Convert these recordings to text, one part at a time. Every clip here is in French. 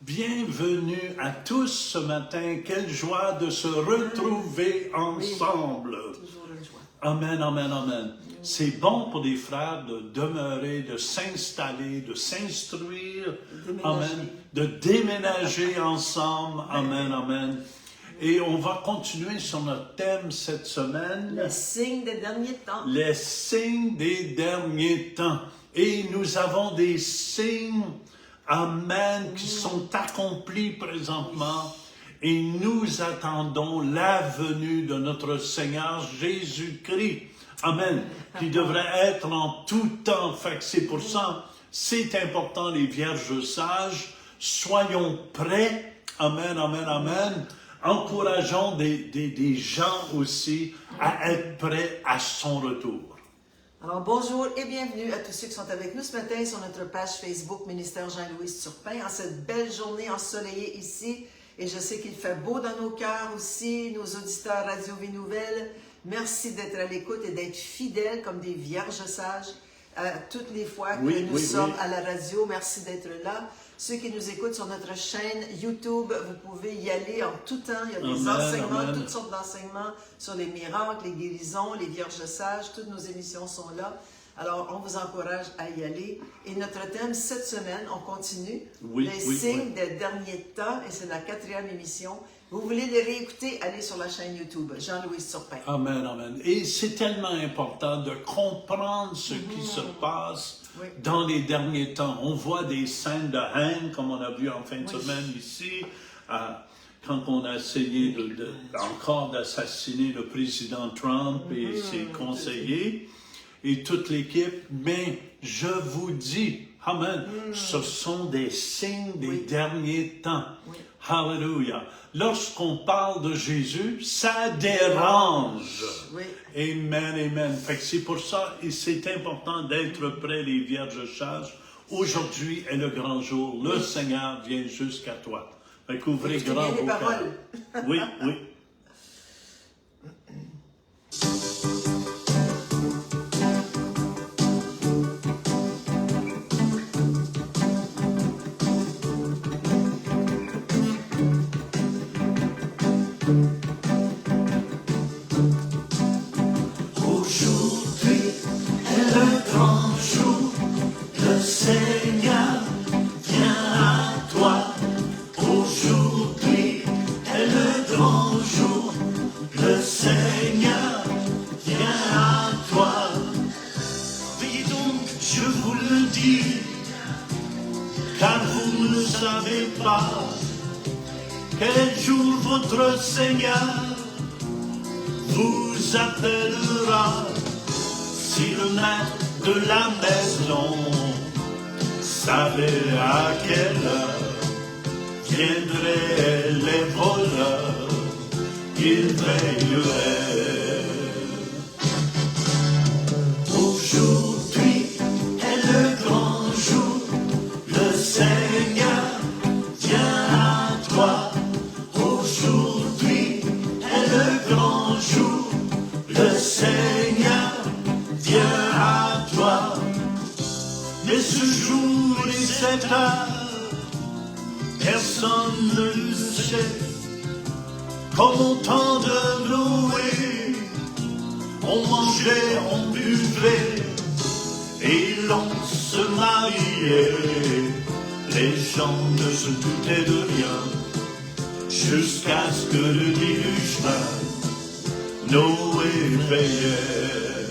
Bienvenue à tous ce matin. Quelle joie de se retrouver ensemble. Toujours une joie. Amen, amen, amen. C'est bon pour les frères de demeurer, de s'installer, de s'instruire. Amen. De déménager ensemble. Amen, amen. Et on va continuer sur notre thème cette semaine. Les signes des derniers temps. Les signes des derniers temps. Et nous avons des signes, amen, qui sont accomplis présentement. Et nous attendons la venue de notre Seigneur Jésus-Christ. Amen. Qui devrait être en tout temps. Fait que c'est pour ça, c'est important, les vierges sages. Soyons prêts. Amen, amen, amen. Encourageons des gens aussi à être prêts à son retour. Alors bonjour et bienvenue à tous ceux qui sont avec nous ce matin sur notre page Facebook Ministère Jean-Louis Turpin en cette belle journée ensoleillée ici. Et je sais qu'il fait beau dans nos cœurs aussi, nos auditeurs Radio Vie Nouvelle. Merci d'être à l'écoute et d'être fidèles comme des vierges sages toutes les fois que nous sommes à la radio. Merci d'être là. Ceux qui nous écoutent sur notre chaîne YouTube, vous pouvez y aller en tout temps. Il y a des enseignements, toutes sortes d'enseignements sur les miracles, les guérisons, les vierges sages. Toutes nos émissions sont là. Alors, on vous encourage à y aller. Et notre thème cette semaine, on continue. Les signes des derniers temps. Et c'est la 4e émission. Vous voulez les réécouter, allez sur la chaîne YouTube, Jean-Louis Turpin. Amen, amen. Et c'est tellement important de comprendre ce qui se passe dans les derniers temps. On voit des scènes de haine, comme on a vu en fin de semaine ici, quand on a essayé encore d'assassiner le président Trump et ses conseillers et toute l'équipe. Mais je vous dis, amen, ce sont des signes des derniers temps. Hallelujah. Lorsqu'on parle de Jésus, ça dérange. Amen, amen. Fait que c'est pour ça, et c'est important d'être près les vierges sages. Aujourd'hui est le grand jour. Le Seigneur vient jusqu'à toi. Fait qu'ouvrez grand vos cœurs. Oui, oui. Car vous ne savez pas quel jour votre Seigneur vous appellera. Si le maître de la maison savait à quelle heure viendraient les voleurs, il veillerait. Aujourd'hui est le grand jour. Le Seigneur vient à toi. Aujourd'hui est le grand jour. Le Seigneur vient à toi. Mais ce jour et cette heure, personne ne le sait. Comme au temps de Noé, on mangeait, on buvait et l'on se mariait. Les gens ne se doutaient de rien, jusqu'à ce que le déluge vint, Noé veillait.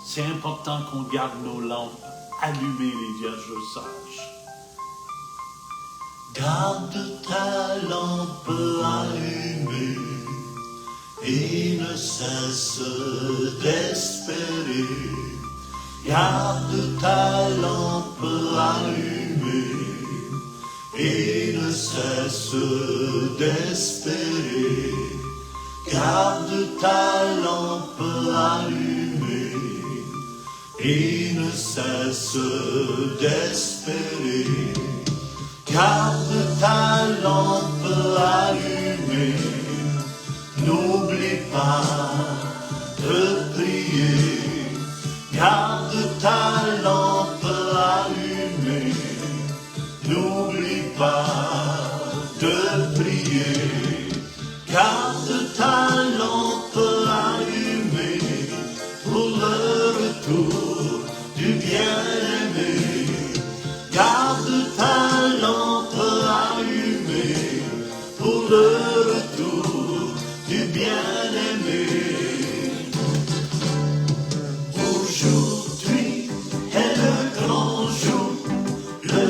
C'est important qu'on garde nos lampes allumées, les vierges sages. Garde ta lampe allumée et ne cesse d'espérer. Garde ta lampe allumée et ne cesse d'espérer. Garde ta lampe allumée et ne cesse d'espérer. Garde ta lampe allumée, n'oublie pas de prier. Garde ta lampe allumée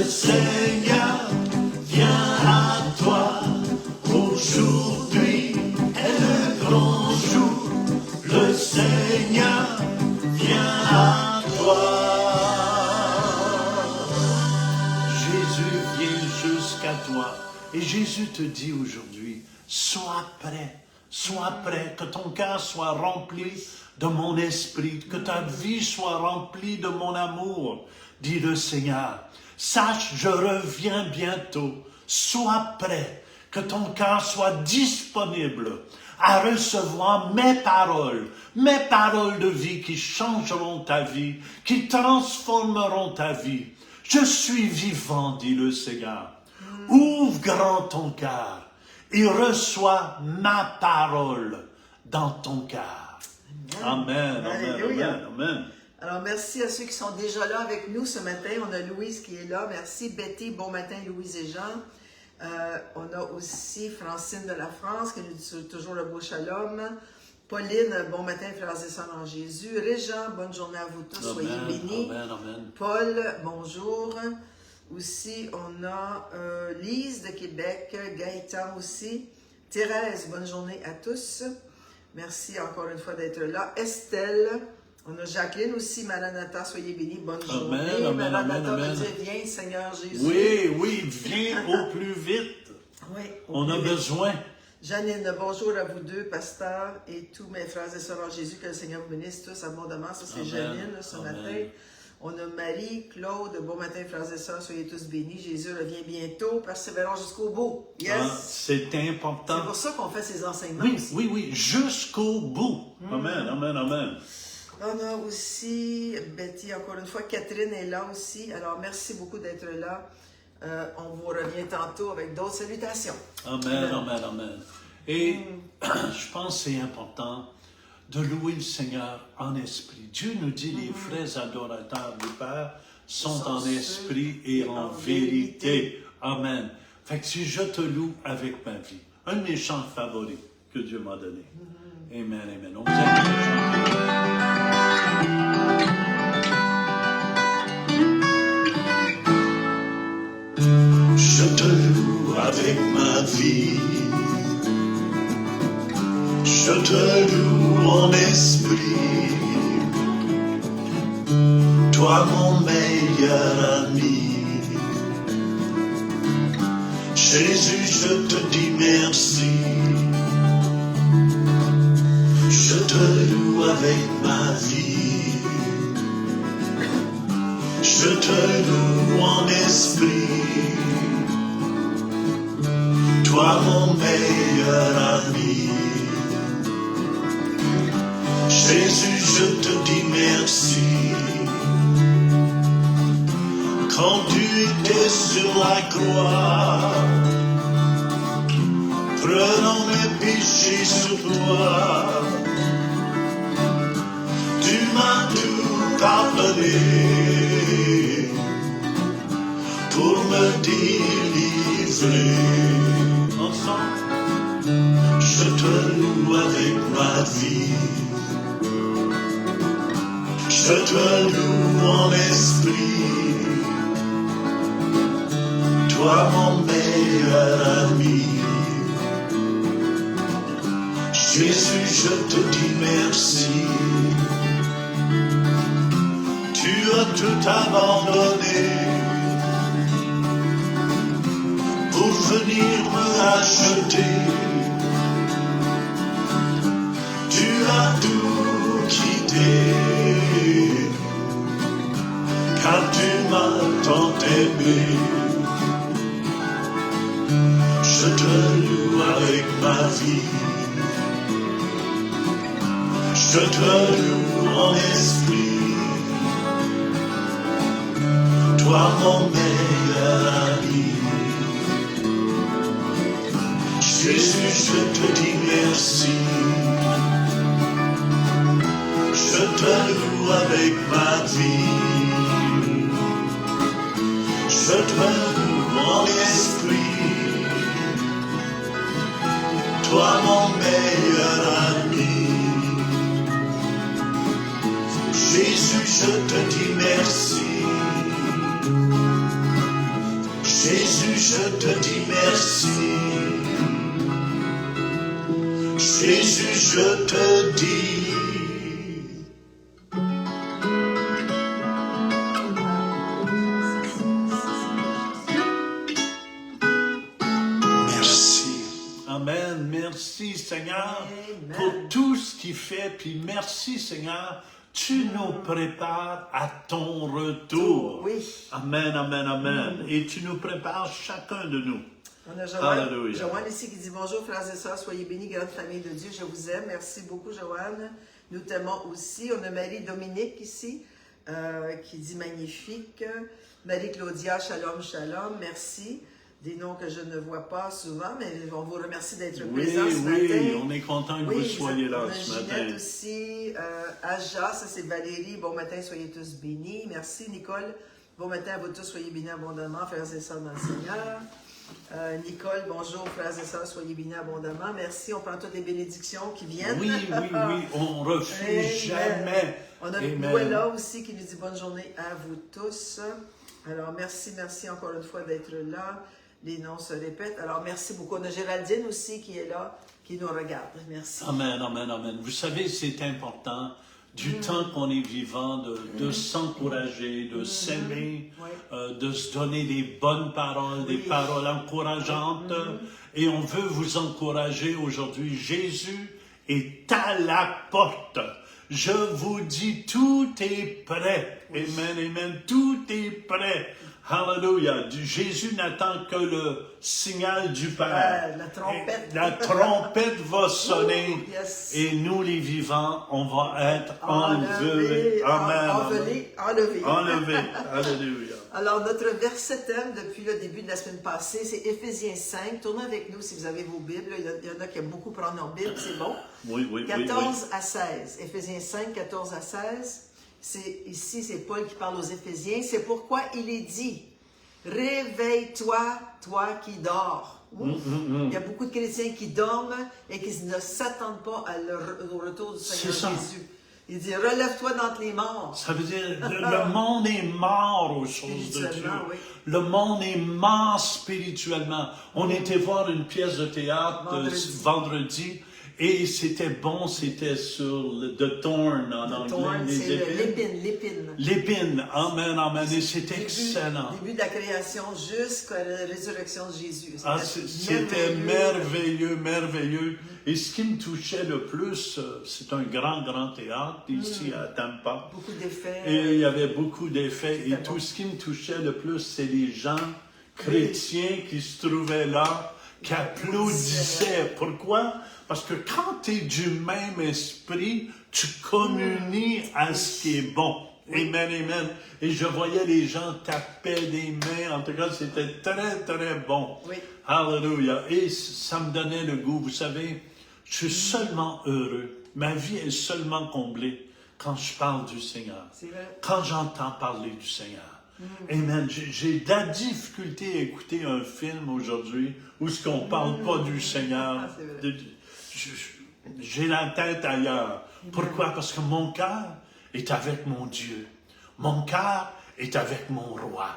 Seigneur vient à toi. Aujourd'hui est le grand jour. Le Seigneur vient à toi. Jésus vient jusqu'à toi. Et Jésus te dit aujourd'hui, sois prêt, que ton cœur soit rempli de mon esprit, que ta vie soit remplie de mon amour, dit le Seigneur. Sache, je reviens bientôt, sois prêt, que ton cœur soit disponible à recevoir mes paroles de vie qui changeront ta vie, qui transformeront ta vie. Je suis vivant, dit le Seigneur. Ouvre grand ton cœur et reçois ma parole dans ton cœur. Amen, amen. Alors, merci à ceux qui sont déjà là avec nous ce matin. On a Louise qui est là. Merci Betty. Bon matin, Louise et Jean. On a aussi Francine de la France qui nous dit toujours le beau shalom. Pauline, bon matin, frères et sœurs en Jésus. Régent, bonne journée à vous tous. Soyez bénis. Amen. Paul, bonjour. Aussi, on a Lise de Québec, Gaëtan aussi. Thérèse, bonne journée à tous. Merci encore une fois d'être là. Estelle, on a Jacqueline aussi, Maranatha, soyez bénis, bonne journée. Maranatha veut dire, viens Seigneur Jésus. Oui, viens au plus vite. Oui, on a besoin. Janine, bonjour à vous deux, pasteurs, et tous mes frères et sœurs en Jésus, que le Seigneur vous bénisse tous abondamment. Ça, c'est Janine ce matin. On a Marie, Claude, bon matin, frères et sœurs, soyez tous bénis. Jésus revient bientôt, persévérons jusqu'au bout. Yes! C'est important. C'est pour ça qu'on fait ces enseignements. Oui, jusqu'au bout. Amen. On a aussi Betty, encore une fois, Catherine est là aussi. Alors, merci beaucoup d'être là. On vous revient tantôt avec d'autres salutations. Amen. Et je pense que c'est important de louer le Seigneur en esprit. Dieu nous dit, les vrais adorateurs du Père sont en esprit et en vérité. Amen. Fait que si je te loue avec ma vie, un de mes chants favoris que Dieu m'a donné. Amen. On vous aime. Je te loue avec ma vie. Je te loue en esprit, toi mon meilleur ami. Jésus, je te dis merci. Je te loue avec ma vie. Je te loue en esprit, toi mon meilleur ami. Jésus, je te dis merci. Quand tu étais sur la croix, prenant mes péchés sur toi, tu m'as tout pardonné pour me délivrer. Ensemble, je te loue avec ma vie. Je te loue en esprit, toi mon meilleur ami. Jésus, je te dis merci. Tu as tout abandonné pour venir me racheter. Tu as tout quitté, car tu m'as tant aimé. Je te loue avec ma vie. Je te loue en esprit, toi mon meilleur ami. Jésus, je te dis merci. Je te loue avec ma vie. Je te loue en esprit, toi mon meilleur ami. Jésus, je te dis merci. Jésus, je te dis merci. Jésus, je te dis. Amen. Merci, Seigneur, Amen. pour tout ce qu'il fait. Puis merci, Seigneur, tu nous prépares à ton retour. Oui. Amen, amen, amen. Et tu nous prépares chacun de nous. On a Joanne, Alléluia. Joanne ici qui dit bonjour frères et sœurs, soyez bénis, grande famille de Dieu, je vous aime. Merci beaucoup Joanne. Nous t'aimons aussi. On a Marie-Dominique ici qui dit magnifique. Marie-Claudia, shalom, shalom, merci. Des noms que je ne vois pas souvent, mais on vous remercie d'être présents ce matin. Oui, on est content que vous soyez là ce Ginette matin. aussi, Aja, ça c'est Valérie, bon matin, soyez tous bénis. Merci Nicole, bon matin à vous tous, soyez bénis abondamment, frères et sœurs dans le Seigneur. Nicole, bonjour frères et sœurs, soyez bénis abondamment. Merci, on prend toutes les bénédictions qui viennent. Oui, on refuse jamais. On a Amen. Noëlla aussi qui nous dit bonne journée à vous tous. Alors merci encore une fois d'être là. Les noms se répètent. Alors, merci beaucoup. On a Géraldine aussi qui est là, qui nous regarde. Merci. Amen, amen, amen. Vous savez, c'est important, du temps qu'on est vivant, de s'encourager, de s'aimer, de se donner des bonnes paroles, des paroles encourageantes. Et on veut vous encourager aujourd'hui. Jésus est à la porte. Je vous dis, tout est prêt. Amen, amen. Tout est prêt. Hallelujah. Jésus n'attend que le signal du Père. La trompette. La trompette va sonner. Yes. Et nous, les vivants, on va être enlevés. Amen. Enlevés. Alléluia. Alors, notre verset thème depuis le début de la semaine passée, c'est Éphésiens 5. Tournez avec nous si vous avez vos Bibles. Il y en a qui aiment beaucoup prendre leur Bible, c'est bon. Oui. 14 à 16. Éphésiens 5, 14 à 16. Ici, c'est Paul qui parle aux Éphésiens. C'est pourquoi il est dit, réveille-toi, toi qui dors. Il y a beaucoup de chrétiens qui dorment et qui ne s'attendent pas au retour du Seigneur Jésus. Il dit, relève-toi d'entre les morts. Ça veut dire, le monde est mort aux choses de Dieu. Oui. Le monde est mort spirituellement. On était voir une pièce de théâtre vendredi. Et c'était bon, c'était sur The Thorn en anglais. L'épine. L'épine, amen, amen. Et c'était excellent. Début de la création jusqu'à la résurrection de Jésus. C'était merveilleux. Et ce qui me touchait le plus, c'est un grand théâtre ici à Tampa. Beaucoup d'effets. Et il y avait beaucoup d'effets. Et tout ce qui me touchait le plus, c'est les gens chrétiens qui se trouvaient là, qui applaudissaient. Pourquoi? Parce que quand tu es du même esprit, tu communies à ce qui est bon. Amen. Et je voyais les gens taper des mains. En tout cas, c'était très bon. Oui. Hallelujah. Et ça me donnait le goût. Vous savez, je suis seulement heureux. Ma vie est seulement comblée quand je parle du Seigneur. C'est vrai. Quand j'entends parler du Seigneur. Amen. J'ai de la difficulté à écouter un film aujourd'hui où ce qu'on parle pas du Seigneur. J'ai la tête ailleurs. Pourquoi? Parce que mon cœur est avec mon Dieu. Mon cœur est avec mon roi.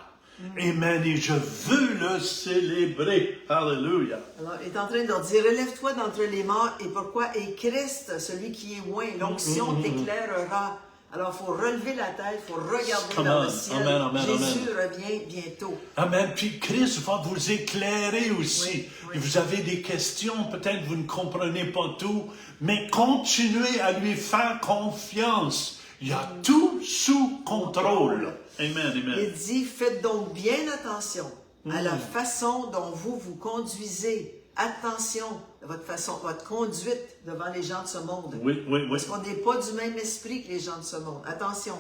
Amen. Et je veux le célébrer. Alléluia. Alors, il est en train de leur dire, relève-toi d'entre les morts. Et pourquoi? Et Christ, celui qui est loin, l'onction t'éclairera. Alors, il faut relever la tête, il faut regarder dans le ciel. Amen. Jésus revient bientôt. Amen. Puis Christ va vous éclairer aussi. Oui. Et vous avez des questions, peut-être vous ne comprenez pas tout, mais continuez à lui faire confiance. Il y a tout sous contrôle. Amen. Il dit, faites donc bien attention à la façon dont vous conduisez. Attention à votre conduite devant les gens de ce monde. Oui. Parce qu'on n'est pas du même esprit que les gens de ce monde. Attention.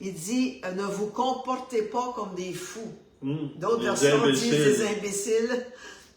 Il dit, ne vous comportez pas comme des fous. D'autres versions disent des imbéciles,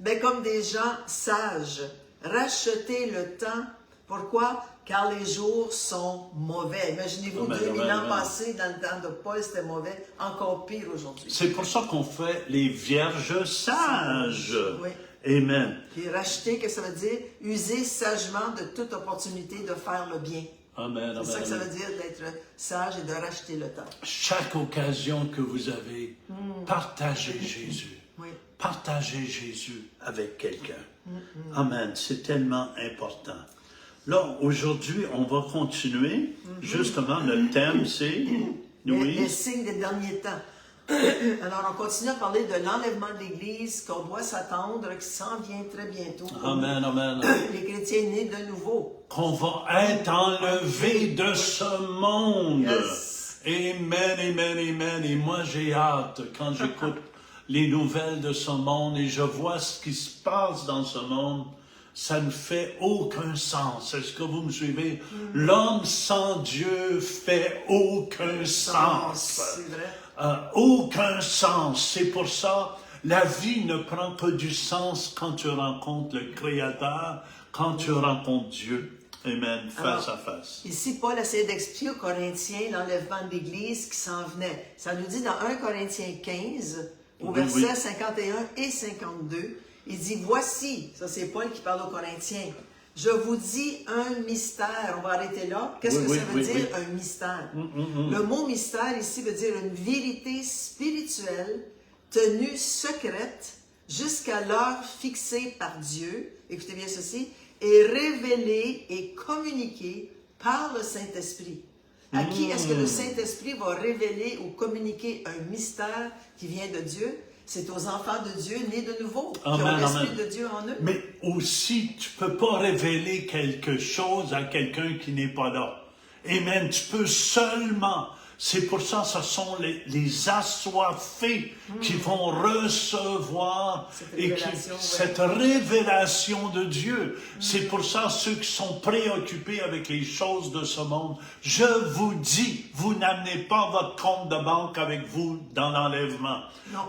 mais comme des gens sages. Rachetez le temps. Pourquoi? Car les jours sont mauvais. Imaginez-vous, 2000 ans passés, dans le temps de Paul, c'était mauvais. Encore pire aujourd'hui. C'est pour ça qu'on fait les vierges sages. Oui. Amen. Et racheter, qu'est-ce que ça veut dire? User sagement de toute opportunité de faire le bien. Amen. C'est ça que ça veut dire d'être sage et de racheter le temps. Chaque occasion que vous avez, partagez Jésus. Oui. partager Jésus avec quelqu'un. Amen. C'est tellement important. Là, aujourd'hui, on va continuer. Justement, le thème, c'est... Les signes des derniers temps. Alors, on continue à parler de l'enlèvement de l'Église, qu'on doit s'attendre, qui s'en vient très bientôt. Amen, amen. Les chrétiens nés de nouveau. Qu'on va être enlevé de ce monde. Yes. Amen, amen, amen. Et moi, j'ai hâte quand j'écoute les nouvelles de ce monde et je vois ce qui se passe dans ce monde. Ça ne fait aucun sens. Est-ce que vous me suivez? L'homme sans Dieu fait aucun sens. C'est vrai. Aucun sens. C'est pour ça, la vie ne prend que du sens quand tu rencontres le Créateur, quand tu rencontres Dieu. Amen. Face à face. Ici, Paul essaie d'expliquer aux Corinthiens l'enlèvement de l'Église qui s'en venait. Ça nous dit dans 1 Corinthiens 15, au verset 51 et 52, il dit, voici, ça c'est Paul qui parle aux Corinthiens, je vous dis un mystère. On va arrêter là. Qu'est-ce que ça veut dire, un mystère? Le mot mystère ici veut dire une vérité spirituelle tenue secrète jusqu'à l'heure fixée par Dieu. Écoutez bien ceci. Et révélée et communiquée par le Saint-Esprit. À qui est-ce que le Saint-Esprit va révéler ou communiquer un mystère qui vient de Dieu? C'est aux enfants de Dieu nés de nouveau, qui ont l'Esprit de Dieu en eux. Mais aussi, tu ne peux pas révéler quelque chose à quelqu'un qui n'est pas là. Amen. Tu peux seulement... C'est pour ça, ce sont les assoiffés qui vont recevoir cette révélation de Dieu. C'est pour ça, ceux qui sont préoccupés avec les choses de ce monde, je vous dis, vous n'amenez pas votre compte de banque avec vous dans l'enlèvement.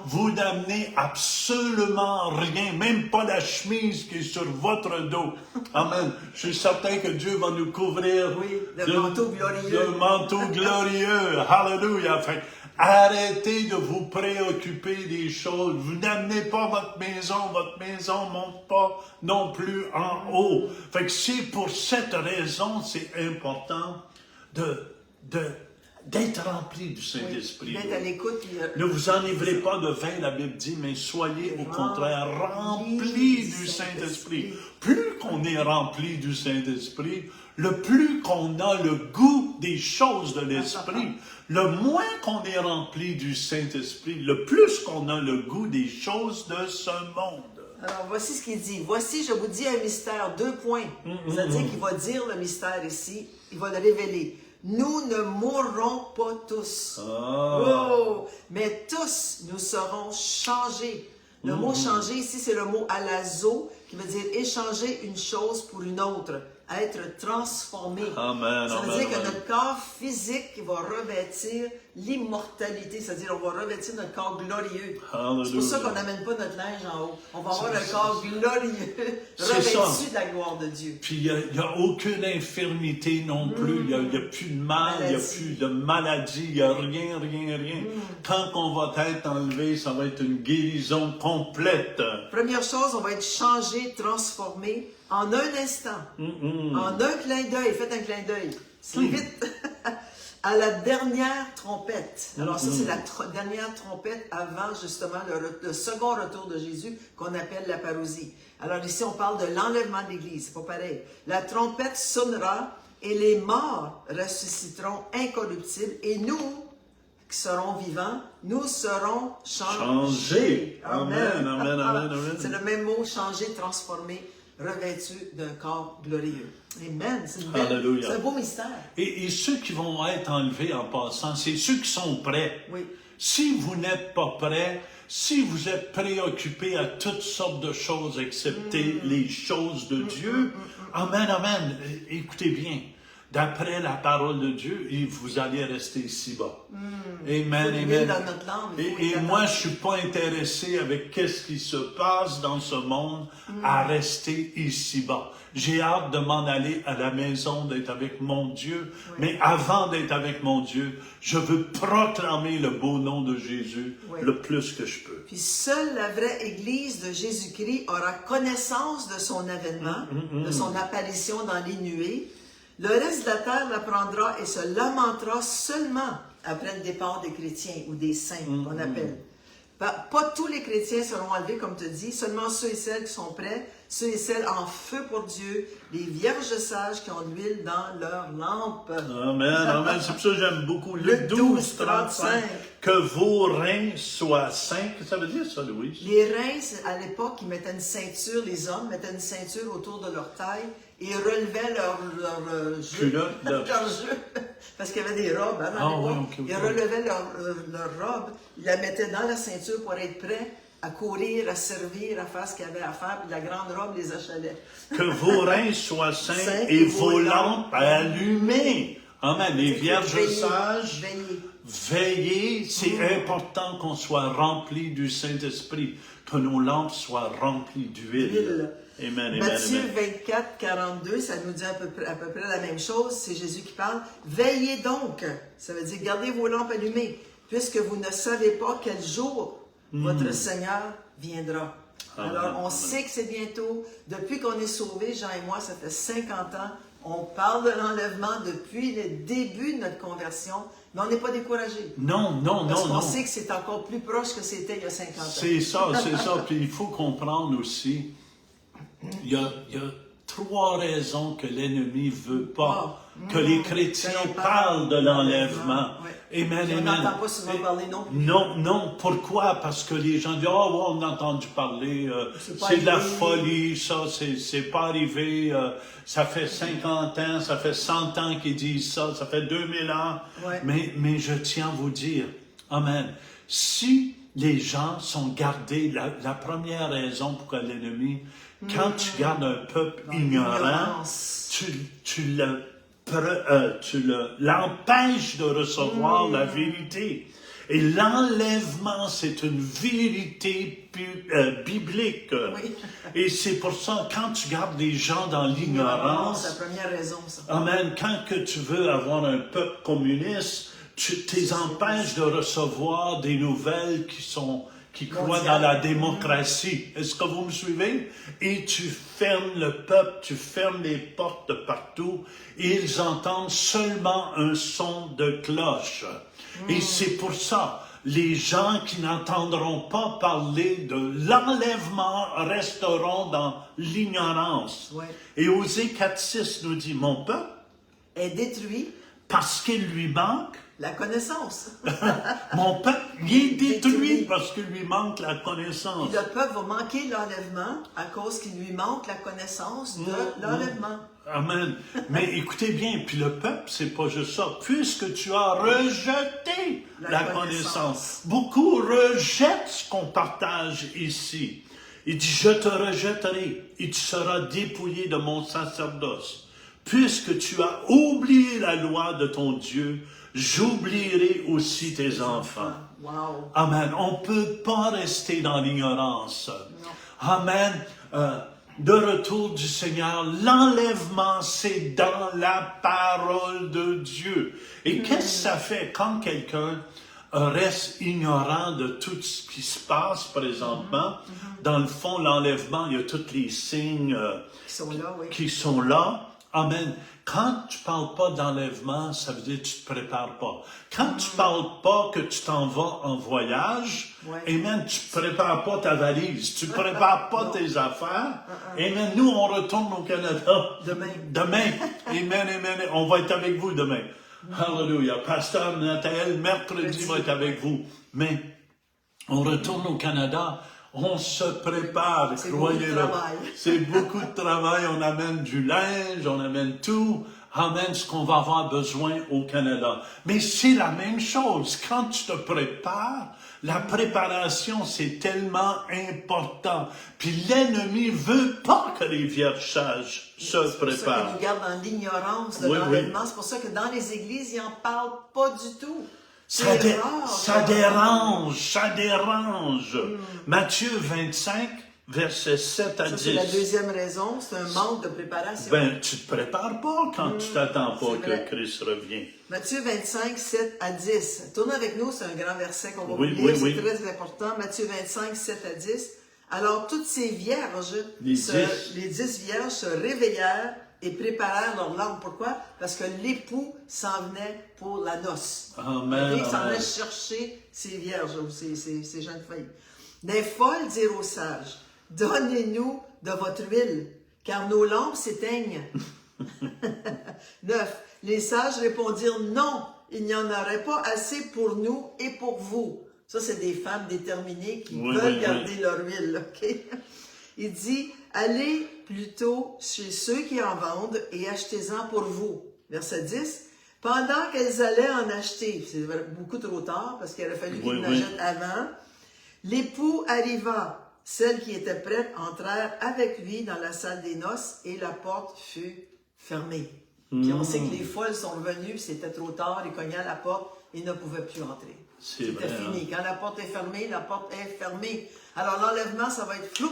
Vous n'amenez absolument rien, même pas la chemise qui est sur votre dos. Amen. Je suis certain que Dieu va nous couvrir de manteau glorieux. De manteau glorieux. Hallelujah. Fait, arrêtez de vous préoccuper des choses. Vous n'amenez pas votre maison monte pas non plus en haut. Fait que c'est pour cette raison, c'est important d'être rempli du Saint-Esprit. D'être à l'écoute. Ne vous enivrez pas de vin, la Bible dit, mais soyez au contraire remplis du Saint-Esprit. Plus qu'on est rempli du Saint-Esprit, le plus qu'on a le goût des choses de l'Esprit, le moins qu'on est rempli du Saint-Esprit, le plus qu'on a le goût des choses de ce monde. Alors, voici ce qu'il dit. Voici, je vous dis un mystère, 2 points. C'est-à-dire qu'il va dire le mystère ici, il va le révéler. Nous ne mourrons pas tous. Mais tous, nous serons changés. Le mot changer ici, c'est le mot alazo, qui veut dire échanger une chose pour une autre. Être transformé. Amen, ça veut dire que notre corps physique va revêtir l'immortalité, c'est-à-dire on va revêtir notre corps glorieux. C'est pour ça qu'on n'amène pas notre linge en haut. On va avoir un corps glorieux, revêtu de la gloire de Dieu. Puis il n'y a aucune infirmité non plus, il n'y a plus de mal, il n'y a plus de maladie, il n'y a rien. Quand on va être enlevé, ça va être une guérison complète. Première chose, on va être changé, transformé en un instant, en un clin d'œil. Faites un clin d'œil. C'est vite. À la dernière trompette. Alors ça, c'est la dernière trompette avant justement le second retour de Jésus qu'on appelle la parousie. Alors ici, on parle de l'enlèvement de l'Église. C'est pas pareil. La trompette sonnera et les morts ressusciteront incorruptibles et nous, qui serons vivants, nous serons changés. Amen. C'est le même mot, changer, transformer, revêtu d'un corps glorieux. Amen. C'est un beau mystère. Et ceux qui vont être enlevés en passant, c'est ceux qui sont prêts. Oui. Si vous n'êtes pas prêts, si vous êtes préoccupés à toutes sortes de choses, excepté les choses de Dieu, amen. Écoutez bien. D'après la parole de Dieu, vous allez rester ici-bas. Amen. Dans notre langue, et moi, je ne suis pas intéressé avec qu'est-ce qui se passe dans ce monde à rester ici-bas. J'ai hâte de m'en aller à la maison, d'être avec mon Dieu. Mais avant d'être avec mon Dieu, je veux proclamer le beau nom de Jésus le plus que je peux. Puis seule la vraie Église de Jésus-Christ aura connaissance de son avènement, de son apparition dans les nuées. Le reste de la terre l'apprendra et se lamentera seulement après le départ des chrétiens ou des saints qu'on appelle. Pas tous les chrétiens seront enlevés, comme tu dis, seulement ceux et celles qui sont prêts, ceux et celles en feu pour Dieu, les vierges sages qui ont de l'huile dans leur lampe. Amen, amen. C'est pour ça que j'aime beaucoup Luc 12, 35. Que vos reins soient saints. Qu'est-ce que ça veut dire, ça, Louise? Les reins, à l'époque, ils mettaient une ceinture, les hommes mettaient une ceinture autour de leur taille et ils relevaient leur jeu. Leur jeu. Parce qu'il y avait des robes, hein, dans l'époque. Ouais, Ils relevaient leur robe, ils la mettaient dans la ceinture pour être prêts à courir, à servir, à faire ce qu'ils avaient à faire, puis la grande robe les achalait. Que vos reins soient saints et vos lampes allumées. Amen. Les vierges sages, veillez. C'est important qu'on soit remplis du Saint-Esprit, que nos lampes soient remplies d'huile. Amen, Matthieu 24, 42, ça nous dit à peu près la même chose. C'est Jésus qui parle. Veillez donc. Ça veut dire gardez vos lampes allumées, puisque vous ne savez pas quel jour votre Seigneur viendra. Alors, on sait que c'est bientôt. Depuis qu'on est sauvés, Jean et moi, ça fait 50 ans. On parle de l'enlèvement depuis le début de notre conversion, mais on n'est pas découragé. Non. Parce qu'on sait que c'est encore plus proche que c'était il y a 50 ans. C'est ça. Puis il faut comprendre aussi, il y a 3 raisons que l'ennemi ne veut pas que les chrétiens parlent de l'enlèvement. Amen, on n'entend pas souvent parler non plus. Non. Pourquoi? Parce que les gens disent, on a entendu parler, c'est de la folie, ça, c'est pas arrivé, ça fait 50 ans, ça fait 100 ans qu'ils disent ça, ça fait 2000 ans. Ouais. Mais je tiens à vous dire, amen, si les gens sont gardés, la première raison pour que l'ennemi, quand tu gardes un peuple ignorant, tu l'empêches de recevoir la vérité. Et l'enlèvement, c'est une vérité biblique. Oui. Et c'est pour ça, quand tu gardes les gens dans l'ignorance, c'est la première raison, ça. Amen, quand que tu veux avoir un peuple communiste, tu les empêches de recevoir des nouvelles qui croient dans la démocratie. Est-ce que vous me suivez? Et tu fermes le peuple, tu fermes les portes de partout, et ils entendent seulement un son de cloche. Et c'est pour ça, les gens qui n'entendront pas parler de l'enlèvement resteront dans l'ignorance. Ouais. Et Osée 4.6 nous dit, mon peuple est détruit parce qu'il lui manque la connaissance. Mon peuple est détruit parce qu'il lui manque la connaissance. Et le peuple va manquer l'enlèvement à cause qu'il lui manque la connaissance de l'enlèvement. Amen. Mais écoutez bien, puis le peuple, c'est pas juste ça. Puisque tu as rejeté la connaissance. Beaucoup rejettent ce qu'on partage ici. Il dit, je te rejetterai et tu seras dépouillé de mon sacerdoce. Puisque tu as oublié la loi de ton Dieu, j'oublierai aussi tes enfants. Wow. Amen. On ne peut pas rester dans l'ignorance. Amen. De retour du Seigneur, l'enlèvement, c'est dans la parole de Dieu. Et qu'est-ce que ça fait quand quelqu'un reste ignorant de tout ce qui se passe présentement? Dans le fond, l'enlèvement, il y a tous les signes qui sont là. Amen. Quand tu ne parles pas d'enlèvement, ça veut dire que tu ne te prépares pas. Quand tu ne parles pas que tu t'en vas en voyage, amen, tu ne prépares pas ta valise, tu ne prépares pas tes affaires. Amen. Nous, on retourne au Canada. Demain. Amen. On va être avec vous demain. Hallelujah. Pasteur Nathalie, mercredi va être avec vous. Mais on retourne au Canada. On se prépare, croyez-le. C'est beaucoup de travail. On amène du linge, on amène tout. Amène ce qu'on va avoir besoin au Canada. Mais c'est la même chose. Quand tu te prépares, la préparation, c'est tellement important. Puis l'ennemi veut pas que les vierges sages se préparent. C'est pour ça qu'il nous garde dans l'ignorance de l'enlèvement. C'est pour ça que dans les églises, ils n'en parlent pas du tout. Ça dérange. Matthieu 25, versets 7 à 10. C'est la deuxième raison, c'est un manque de préparation. Ben, tu ne te prépares pas quand tu t'attends pas que Christ revienne. Matthieu 25, 7 à 10. Tourne avec nous, c'est un grand verset qu'on va lire, c'est très important. Matthieu 25, 7 à 10. Alors, toutes ces vierges, les 10 vierges se réveillèrent et préparèrent leur langue. Pourquoi? Parce que l'époux s'en venait pour la noce. Amen, Il s'en amen. venait chercher ces vierges, ou ces jeunes filles. Les folles dirent aux sages, donnez-nous de votre huile, car nos lampes s'éteignent. 9. Les sages répondirent, non, il n'y en aurait pas assez pour nous et pour vous. Ça, c'est des femmes déterminées qui veulent garder leur huile. Okay? Il dit, allez plutôt chez ceux qui en vendent et achetez-en pour vous. Verset 10. Pendant qu'elles allaient en acheter, c'est beaucoup trop tard parce qu'il aurait fallu qu'ils l'achètent avant, l'époux arriva. Celles qui étaient prêtes entrèrent avec lui dans la salle des noces et la porte fut fermée. Puis on sait que les folles sont revenues, c'était trop tard, ils cognaient à la porte et ne pouvaient plus entrer. C'était fini. Quand la porte est fermée, la porte est fermée. Alors l'enlèvement, ça va être flou.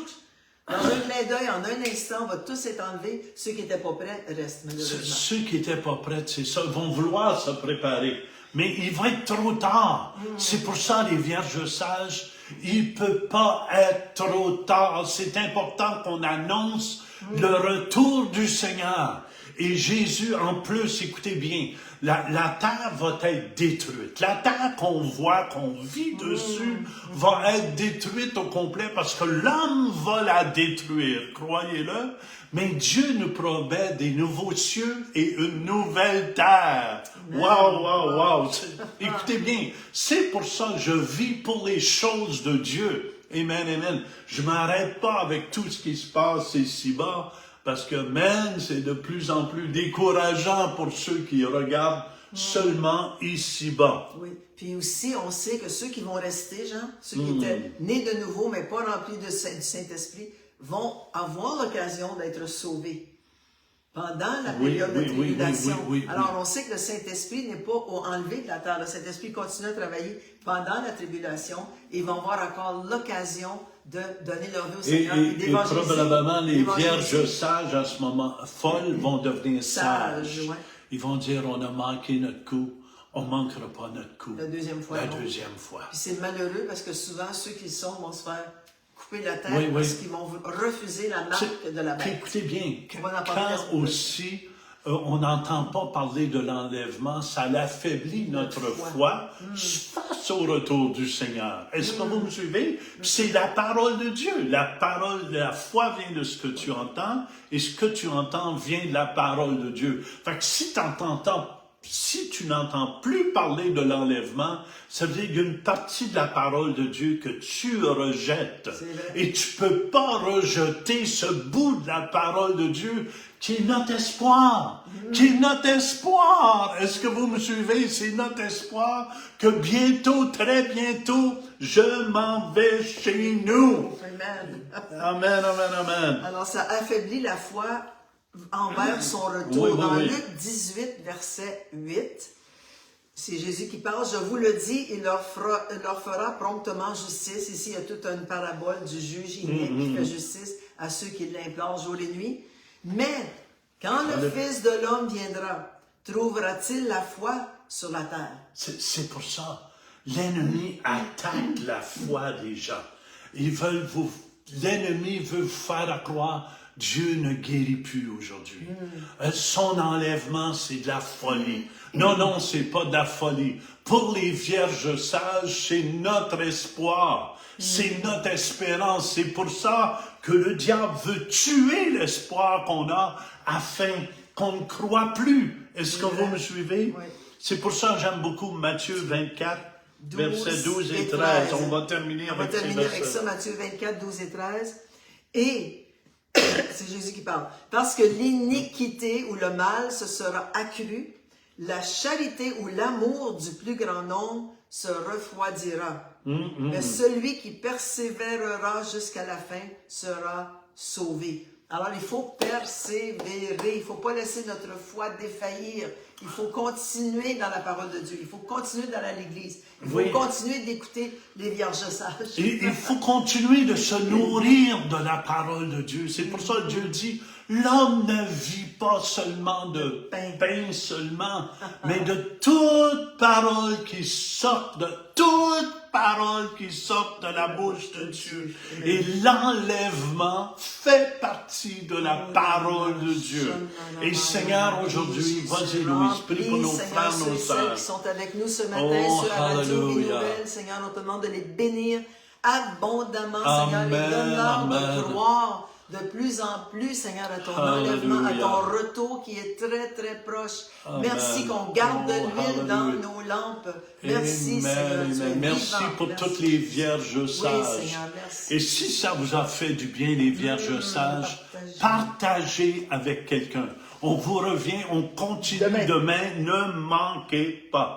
Dans un clin d'œil, en un instant, on va tous être enlevés. Ceux qui n'étaient pas prêts restent, malheureusement. Ceux qui n'étaient pas prêts, c'est ça, vont vouloir se préparer. Mais il va être trop tard. C'est pour ça, les vierges sages, il ne peut pas être trop tard. C'est important qu'on annonce le retour du Seigneur. Et Jésus, en plus, écoutez bien, la terre va être détruite. La terre qu'on voit, qu'on vit dessus, va être détruite au complet parce que l'homme va la détruire, croyez-le. Mais Dieu nous promet des nouveaux cieux et une nouvelle terre. Wow. Écoutez bien, c'est pour ça que je vis pour les choses de Dieu. Amen. Je ne m'arrête pas avec tout ce qui se passe ici-bas. Parce que même c'est de plus en plus décourageant pour ceux qui regardent seulement ici-bas. Oui, puis aussi on sait que ceux qui vont rester, Jean, ceux qui étaient nés de nouveau mais pas remplis du Saint-Esprit, vont avoir l'occasion d'être sauvés pendant la période de tribulation. Alors on sait que le Saint-Esprit n'est pas enlevé de la terre. Le Saint-Esprit continue à travailler pendant la tribulation et ils vont avoir encore l'occasion de donner leur vie au Seigneur et probablement les vierges sages à ce moment, folles, vont devenir sages. Ouais. Ils vont dire, on a manqué notre coup, on ne manquera pas notre coup. La deuxième fois. Puis c'est malheureux parce que souvent, ceux qui sont vont se faire couper la tête parce qu'ils vont refuser la marque de la bête. Écoutez bien, quand aussi on n'entend pas parler de l'enlèvement, ça affaiblit notre foi face au retour du Seigneur. Est-ce que vous me suivez? C'est la parole de Dieu. La foi vient de ce que tu entends, et ce que tu entends vient de la parole de Dieu. Fait que si tu n'entends plus parler de l'enlèvement, ça veut dire qu'il y a une partie de la parole de Dieu que tu rejettes. Et tu ne peux pas rejeter ce bout de la parole de Dieu qui est notre espoir. Qui est notre espoir. Est-ce que vous me suivez? C'est notre espoir que bientôt, très bientôt, je m'en vais chez nous. Amen. Alors ça affaiblit la foi envers son retour. Dans Luc 18, verset 8, c'est Jésus qui parle. Je vous le dis, il leur fera promptement justice. Ici, il y a toute une parabole du juge inique qui fait justice à ceux qui l'implorent jour et nuit. Mais, quand le Fils de l'homme viendra, trouvera-t-il la foi sur la terre? C'est pour ça. L'ennemi attaque la foi des gens. L'ennemi veut vous faire croire Dieu ne guérit plus aujourd'hui. Son enlèvement, c'est de la folie. Non, c'est pas de la folie. Pour les vierges sages, c'est notre espoir. C'est notre espérance. C'est pour ça que le diable veut tuer l'espoir qu'on a afin qu'on ne croit plus. Est-ce que vous me suivez? Oui. C'est pour ça que j'aime beaucoup Matthieu 24, versets 12 et 13. On va terminer avec ça, Matthieu 24, 12 et 13. Et c'est Jésus qui parle. Parce que l'iniquité ou le mal se sera accru, la charité ou l'amour du plus grand nombre se refroidira. Mais celui qui persévérera jusqu'à la fin sera sauvé. Alors, il faut persévérer. Il ne faut pas laisser notre foi défaillir. Il faut continuer dans la parole de Dieu. Il faut continuer d'aller à l'église. Il faut continuer d'écouter les vierges sages. Il faut continuer de se nourrir de la parole de Dieu. C'est pour ça que Dieu dit, l'homme ne vit pas seulement de pain seulement, mais de toute parole qui sort, de toute paroles qui sortent de la bouche de Dieu. Et l'enlèvement fait partie de la parole de Dieu. Et Seigneur, aujourd'hui, vas-y Louis, prie pour nos frères, nos sœurs. Qui sont avec nous ce matin sur la radio Vie Nouvelle. Seigneur, on te demande de les bénir abondamment, Seigneur, et donne-leur de gloire de plus en plus, Seigneur, à ton enlèvement, à ton retour qui est très, très proche. Amen. Merci qu'on garde de l'huile dans nos lampes. Merci, Amen. Seigneur. Merci pour toutes les vierges sages. Oui, Seigneur, merci. Et si ça vous a fait du bien, les vierges sages, partagez avec quelqu'un. On vous revient, on continue demain. Ne manquez pas.